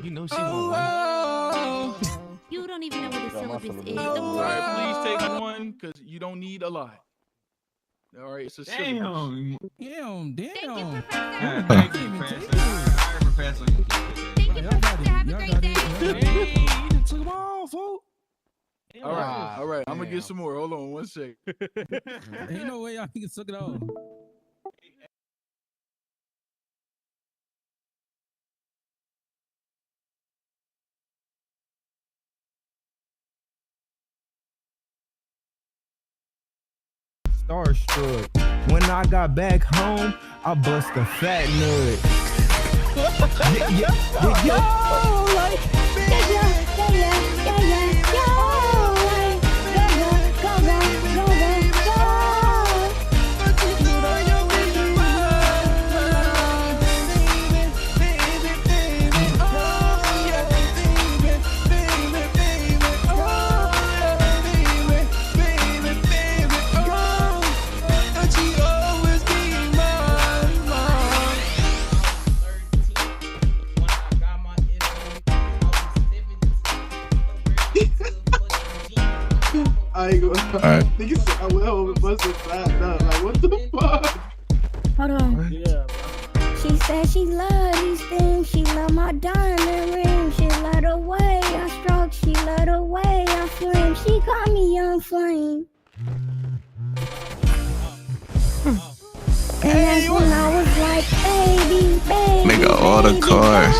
You know she won't win. You don't even know what the syllabus is. All right, please take one because you don't need a lot. All right, it's a syllabus. Damn. Thank you, Yeah, Professor. thank you, Professor. All right, Professor. Thank you, Professor. Have a great day. You took them all, folks. All right. I'm gonna get some more. Hold on 1 second. Ain't no way y'all can suck it all. Starstruck. When I got back home, I bust a fat nut. I ain't gonna. Niggas said I went home and busted flat up. Like, what the fuck? Hold on. Yeah. She said she love these things. She love my diamond ring. She love the way I stroke. She love the way I flame. She call me Young Flame. And that's when I was like, baby, baby. Nigga, all the cars.